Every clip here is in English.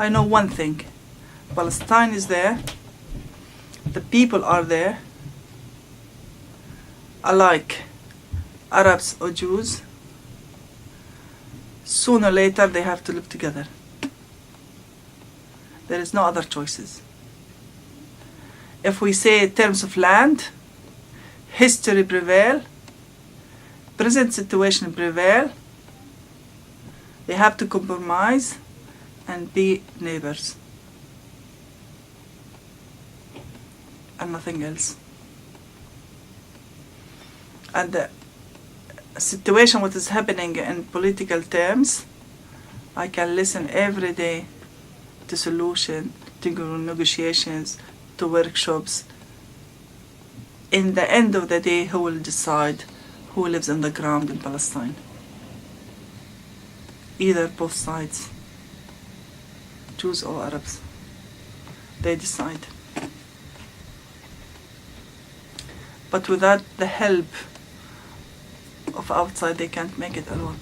I know one thing. Palestine is there. The people are there. Alike Arabs or Jews. Sooner or later they have to live together. There is no other choices. If we say in terms of land, history prevail, present situation prevail, they have to compromise and be neighbors. And nothing else. And the situation what is happening in political terms, I can listen every day to solution, to negotiations, to workshops. In the end of the day, who will decide who lives on the ground in Palestine? Either both sides, Jews or Arabs. They decide. But without the help of outside, they can't make it alone.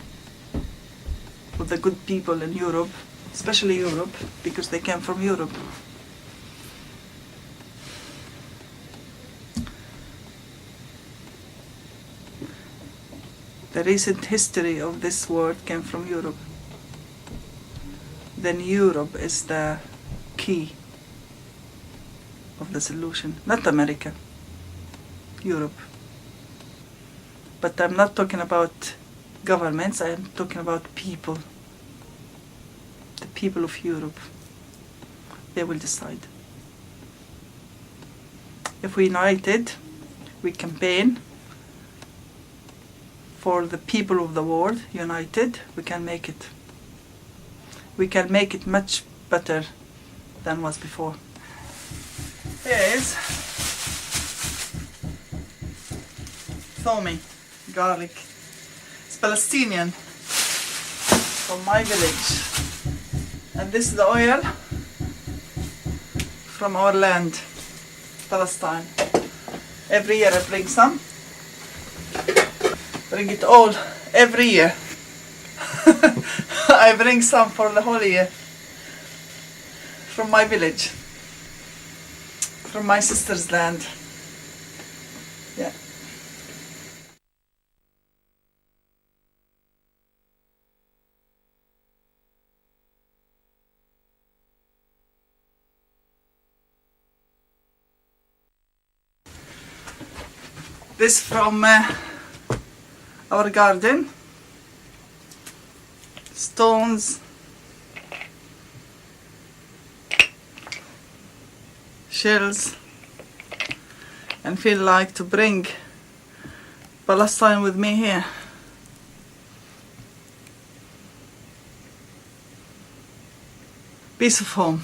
With the good people in Europe, especially Europe, because they came from Europe. The recent history of this world came from Europe. Then Europe is the key of the solution, not America, Europe. But I'm not talking about governments, I am talking about people. The people of Europe. They will decide. If we united, we campaign for the people of the world, united, we can make it. We can make it much better than was before. Here is Thomi, garlic. It's Palestinian from my village. And this is the oil from our land, Palestine. Every year I bring some. Bring it all, every year. I bring some for the whole year. From my village. From my sister's land. Yeah. This from our garden. Stones, shells, and feel like to bring Palestine with me here. Piece of home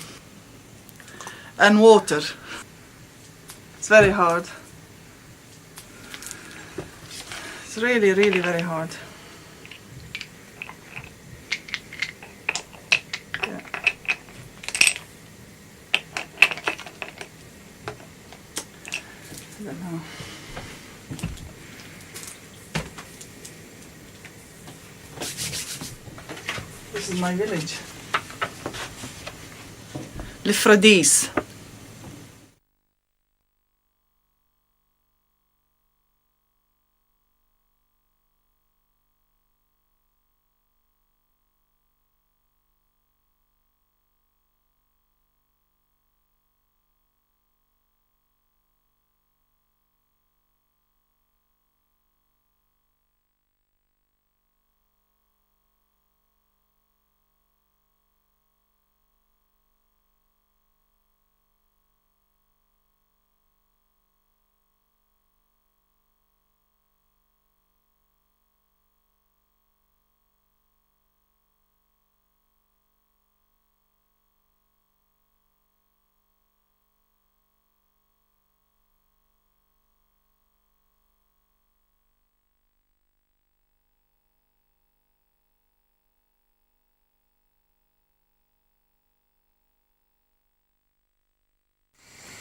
and water. It's very hard. It's really, really very hard. Yeah. I don't know. This is my village. L'Fradis.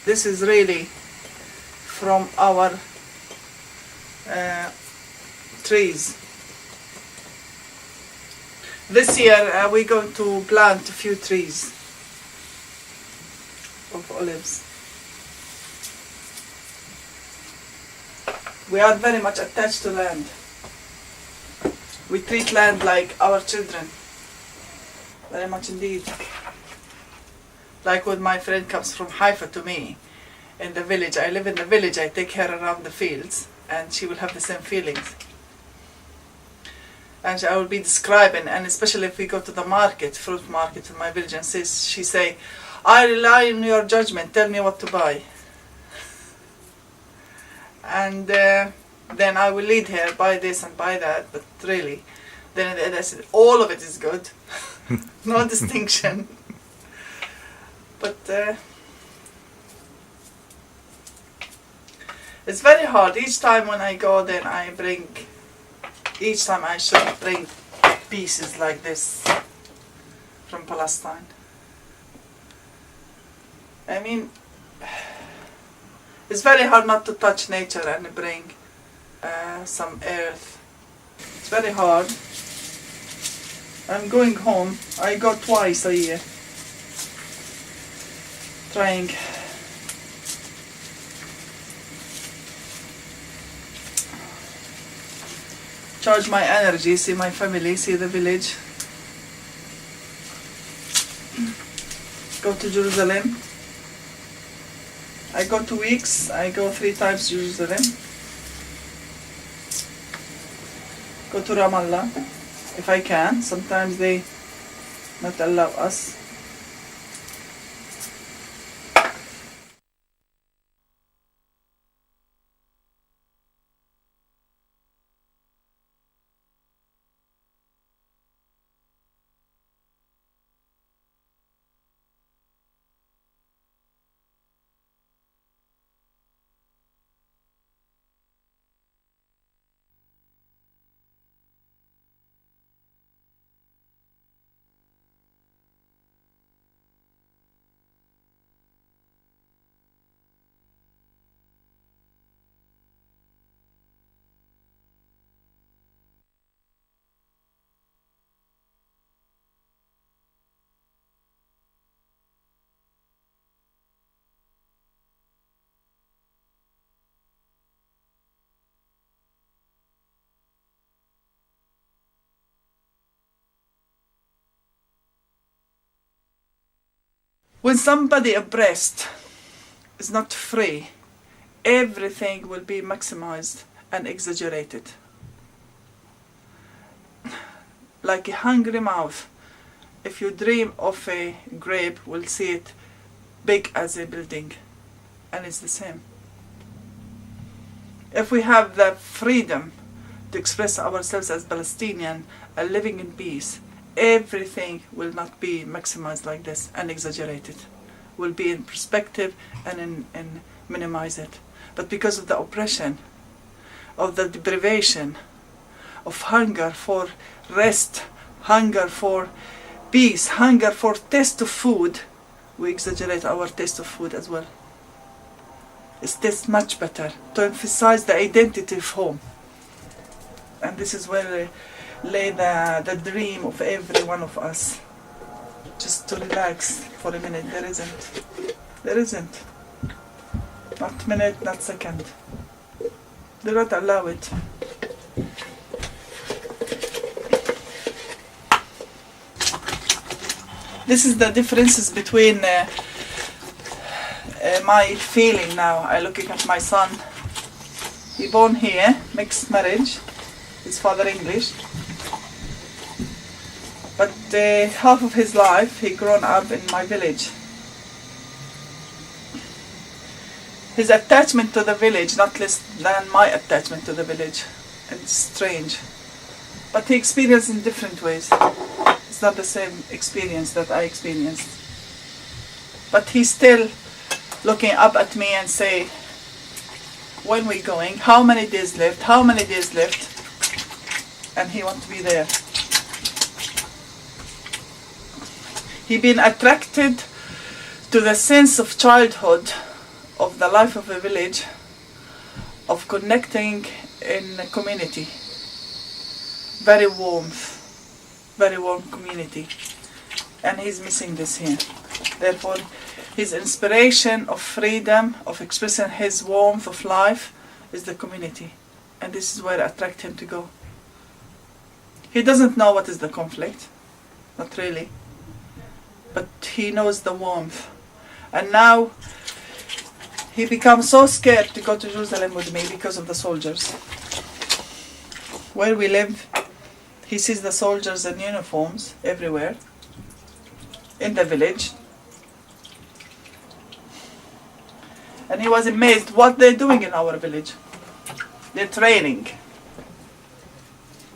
This is really from our trees. This year we're going to plant a few trees of olives. We are very much attached to land. We treat land like our children. Very much indeed. Like when my friend comes from Haifa to me in the village. I live in the village, I take her around the fields, and she will have the same feelings. And I will be describing, and especially if we go to the market, fruit market in my village, and she say, I rely on your judgment, tell me what to buy. And then I will lead her, buy this and buy that, but really, then at the end I said, all of it is good. No distinction. But it's very hard. Each time when I go, then each time I should bring pieces like this from Palestine. I mean, it's very hard not to touch nature and bring some earth. It's very hard. I'm going home. I go twice a year. Trying charge my energy, see my family, see the village. Go to Jerusalem. I go 2 weeks, I go 3 times to Jerusalem. Go to Ramallah, if I can. Sometimes they not allow us. When somebody oppressed is not free, everything will be maximized and exaggerated. Like a hungry mouth, if you dream of a grape, will see it big as a building, and it's the same. If we have the freedom to express ourselves as Palestinian and living in peace, everything will not be maximized like this and exaggerated. Will be in perspective and minimize it. But because of the oppression, of the deprivation, of hunger for rest, hunger for peace, hunger for taste of food, we exaggerate our taste of food as well. It tastes much better to emphasize the identity of home. And this is where lay the dream of every one of us. Just to relax for a minute. There isn't. There isn't. Not minute, not second. Do not allow it. This is the differences between my feeling now. I looking at my son. He born here, mixed marriage. His father English. But half of his life he grown up in my village. His attachment to the village not less than my attachment to the village. It's strange. But he experienced in different ways. It's not the same experience that I experienced. But he's still looking up at me and say, when we going? How many days left? How many days left? And he wants to be there. He been attracted to the sense of childhood, of the life of a village, of connecting in a community. Very warm community. And he's missing this here. Therefore, His inspiration of freedom, of expressing his warmth of life is the community. And this is where I attract him to go. He doesn't know what is the conflict, not really, but he knows the warmth. And now he becomes so scared to go to Jerusalem with me because of the soldiers. Where we live, he sees the soldiers in uniforms everywhere, in the village. And he was amazed what they're doing in our village. They're training.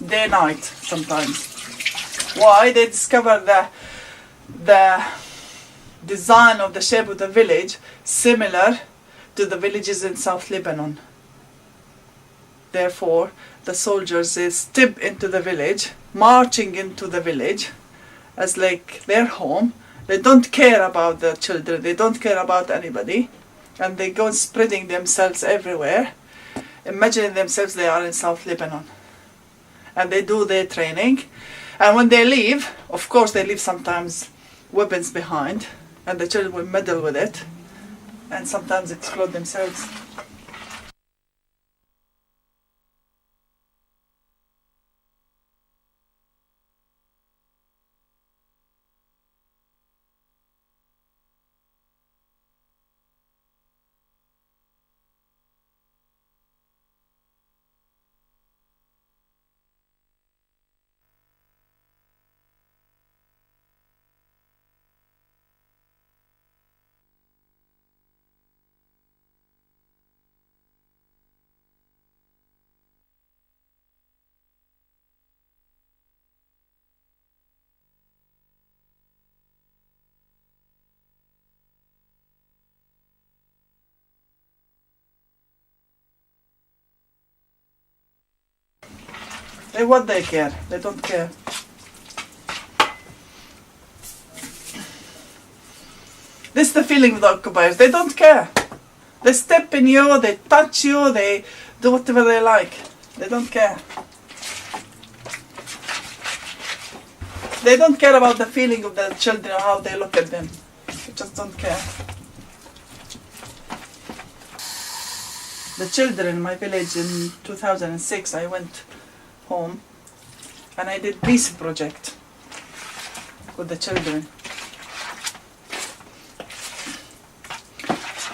Day, night, sometimes. Why? They discovered the design of the shape of the village similar to the villages in South Lebanon. Therefore, the soldiers, they step into the village, marching into the village as like their home. They don't care about the children, they don't care about anybody, and they go spreading themselves everywhere, imagining themselves they are in South Lebanon. And they do their training, and when they leave, of course they leave sometimes weapons behind, and the children will meddle with it, and sometimes explode themselves. What they care? They don't care. This is the feeling of the occupiers. They don't care. They step in you, they touch you, they do whatever they like. They don't care. They don't care about the feeling of the children or how they look at them. They just don't care. The children in my village in 2006, I went home and I did peace project with the children,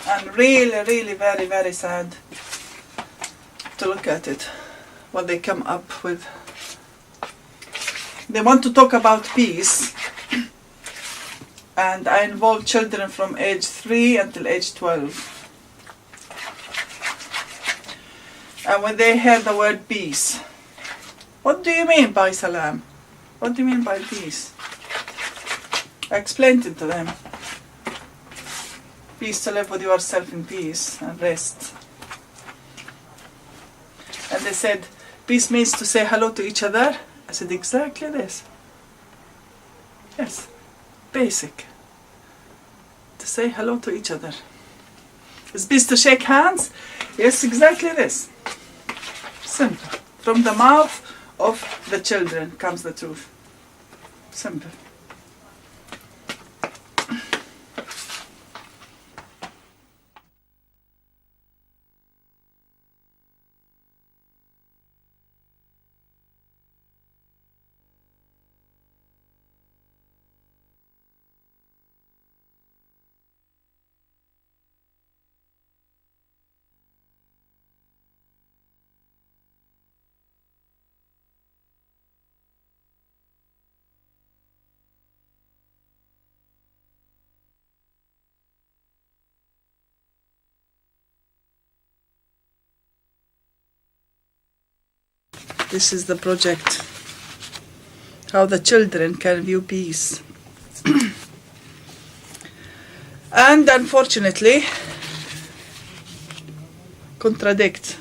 and really very sad to look at it, what they come up with. They want to talk about peace, and I involve children from age 3 until age 12. And when they hear the word peace, what do you mean by salam? What do you mean by peace? I explained it to them. Peace, to live with yourself in peace and rest. And they said, peace means to say hello to each other. I said, exactly this. Yes, basic. To say hello to each other. Is peace to shake hands? Yes, exactly this. Simple. From the mouth of the children comes the truth. Simple. This is the project, how the children can view peace. And unfortunately, contradict.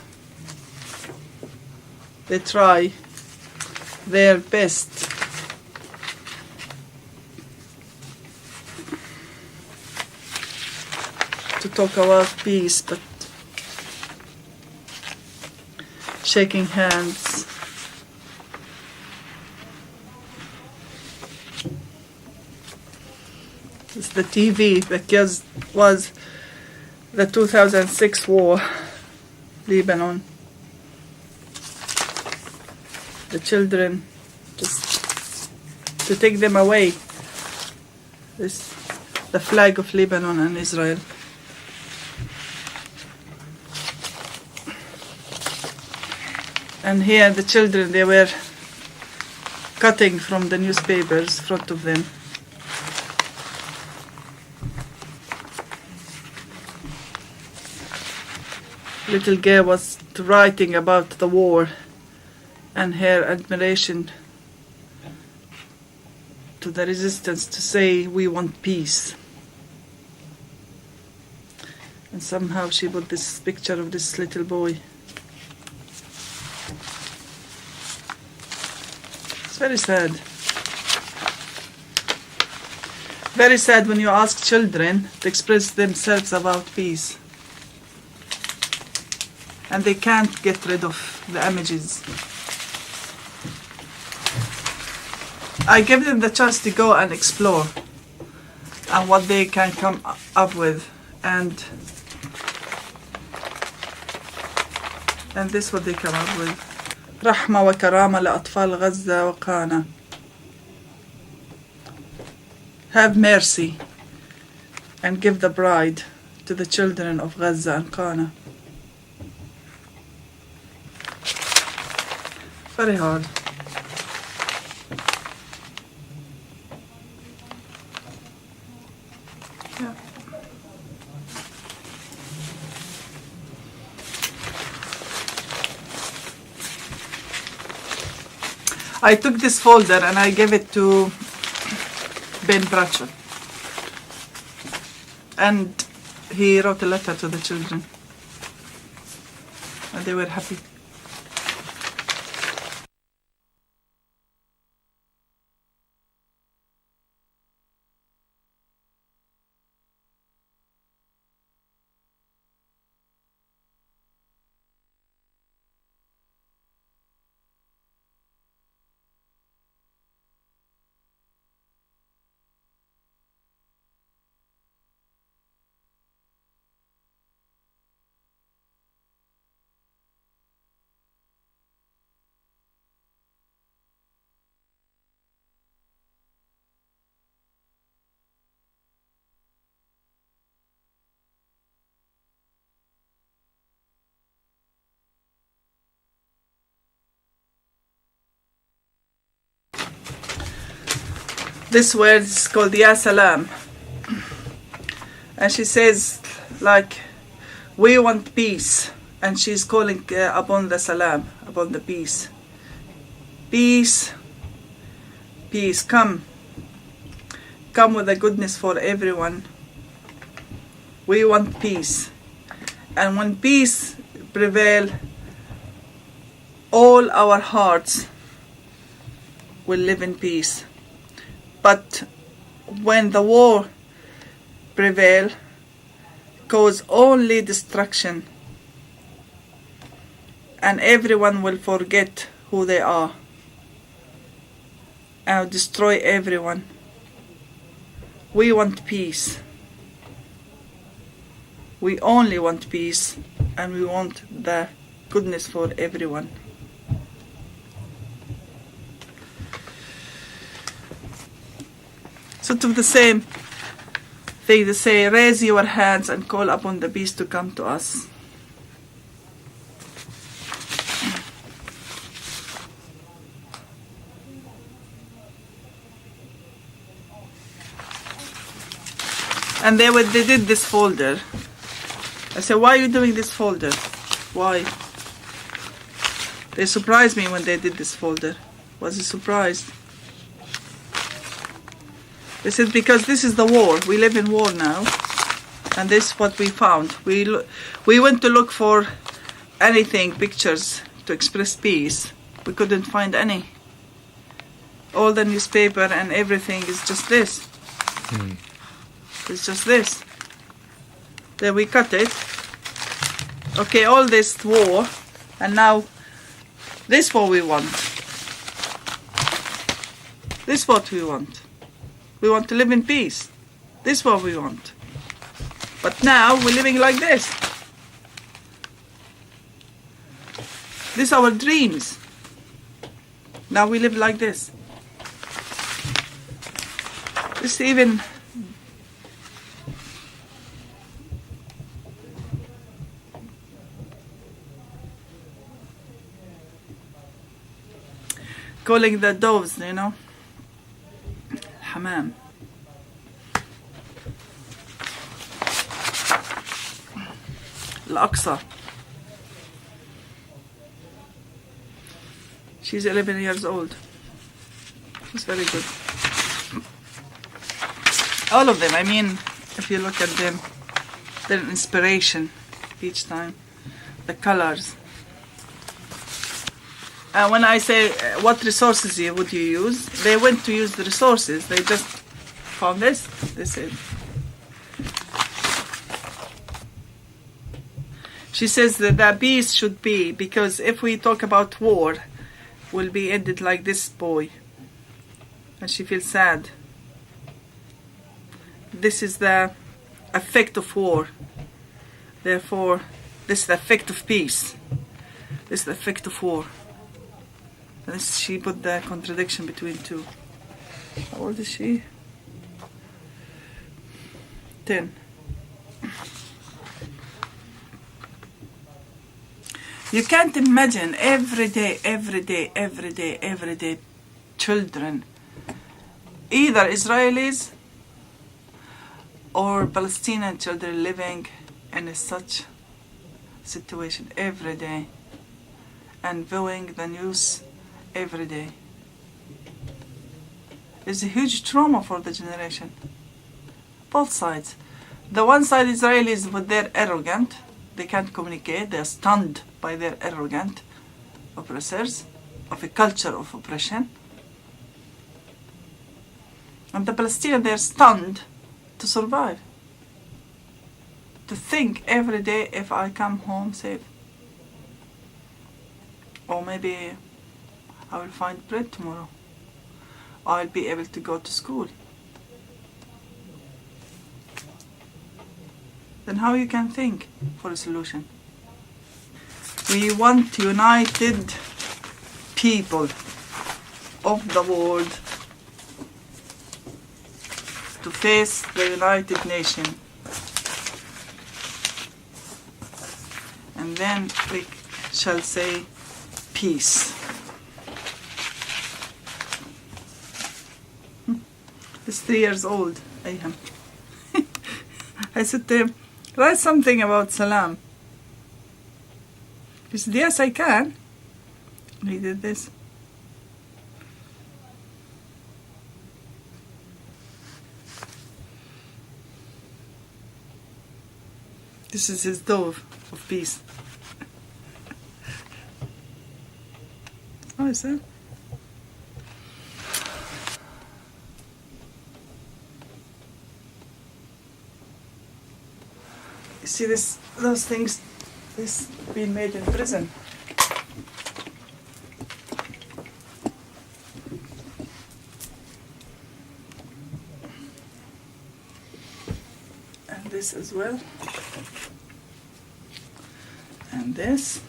They try their best to talk about peace, but shaking hands, It's the TV because it was the 2006 war, Lebanon. The children, just to take them away. This the flag of Lebanon and Israel. And here the children, they were cutting from the newspapers in front of them. Little girl was writing about the war and her admiration to the resistance to say we want peace. And somehow she put this picture of this little boy. It's very sad. Very sad when you ask children to express themselves about peace. And they can't get rid of the images. I give them the chance to go and explore and what they can come up with, and this is what they come up with. رحمة وكرامة لأطفال غزة وقانا. Have mercy and give the bride to the children of Gaza and Qana. Very hard. Yeah. I took this folder and I gave it to Ben Bradshaw. And he wrote a letter to the children. And they were happy. This word is called Ya Salam. And she says, like, we want peace. And she's calling upon the salam, upon the peace. Peace, peace, come. Come with the goodness for everyone. We want peace. And when peace prevails, all our hearts will live in peace. But when the war prevails, cause only destruction, and everyone will forget who they are and destroy everyone. We want peace. We only want peace, and we want the goodness for everyone. Sort of the same thing, they say, raise your hands and call upon the peace to come to us. And they did this folder. I said, why are you doing this folder? Why? They surprised me when they did this folder. Was surprised. They said, because this is the war. We live in war now. And this is what we found. We went to look for anything, pictures, to express peace. We couldn't find any. All the newspaper and everything is just this. It's just this. Then we cut it. Okay, all this war. And now, this is what we want. This is what we want. We want to live in peace. This is what we want. But now we're living like this. These are our dreams. Now we live like this. This even calling the doves, you know, hamam. Al-Aqsa. She's 11 years old. She's very good. All of them, I mean, if you look at them, they're an inspiration each time. The colors. When I say what resources would you use, they went to use the resources. They just found this. They said. She says that the peace should be, because if we talk about war, will be ended like this boy. And she feels sad. This is the effect of war. Therefore, this is the effect of peace. This is the effect of war. And she put the contradiction between two. How old is she? 10. You can't imagine every day, children, either Israelis or Palestinian children living in such situation every day and viewing the news every day. It's a huge trauma for the generation. Both sides. The one side, Israelis, with their arrogant, they can't communicate, they're stunned by their arrogant oppressors of a culture of oppression. And the Palestinians, they're stunned to survive. To think every day, if I come home safe, or maybe I will find bread tomorrow, I'll be able to go to school. Then how you can think for a solution? We want united people of the world to face the United Nations. And then we shall say peace. He's 3 years old, Ayham. I said to him, write something about salam. He said, yes, I can. And he did this. This is his dove of peace. Oh, is that? You see this, those things, this being made in prison. And this as well. And this.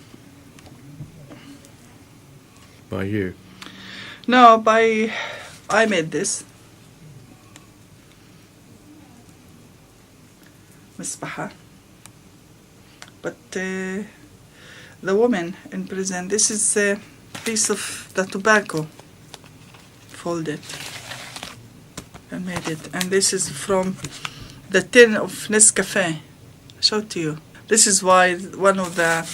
By you? No, I made this. Misbaha. But the woman in prison, this is a piece of the tobacco folded and made it. And this is from the tin of Nescafe. I showed to you. This is why one of the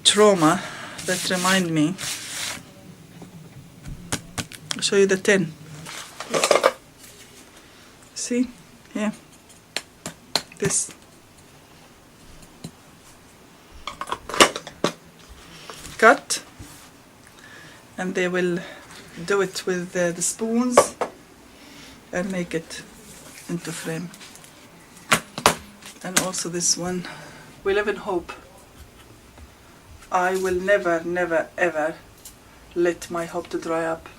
trauma that remind me. I'll show you the tin. See? Here. This. Cut. And they will do it with the spoons and make it into frame. And also this one. We live in hope. I will never, never, ever let my hope to dry up.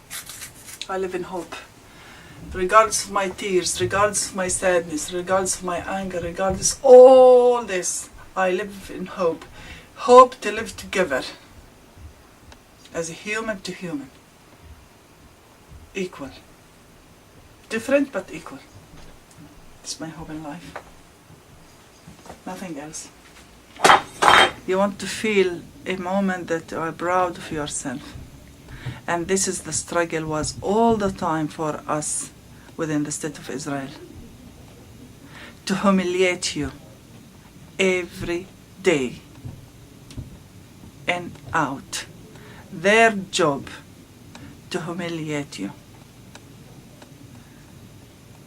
I live in hope. regardless of my tears, regardless of my sadness, regardless of my anger, regardless of all this, I live in hope. Hope to live together as a human to human. Equal. Different but equal. It's my hope in life. Nothing else. You want to feel a moment that you are proud of yourself. And this is the struggle was all the time for us within the state of Israel. To humiliate you every day and out. Their job to humiliate you.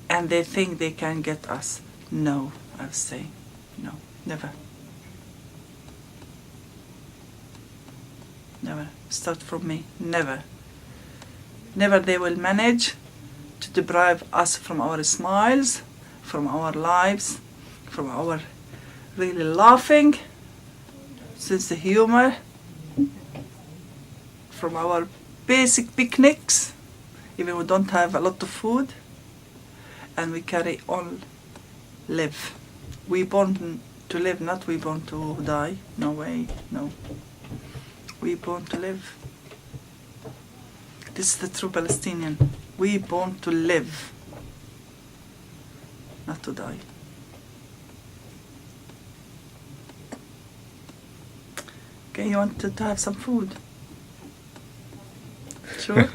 And they think they can get us. No, I say no, never. Never. Start from me. Never. Never they will manage to deprive us from our smiles, from our lives, from our really laughing, sense of humor, from our basic picnics, even we don't have a lot of food, and we carry on live. We born to live, not we born to die. No way, no. We born to live. This is the true Palestinian. We born to live, not to die. Okay, you want to have some food? Sure?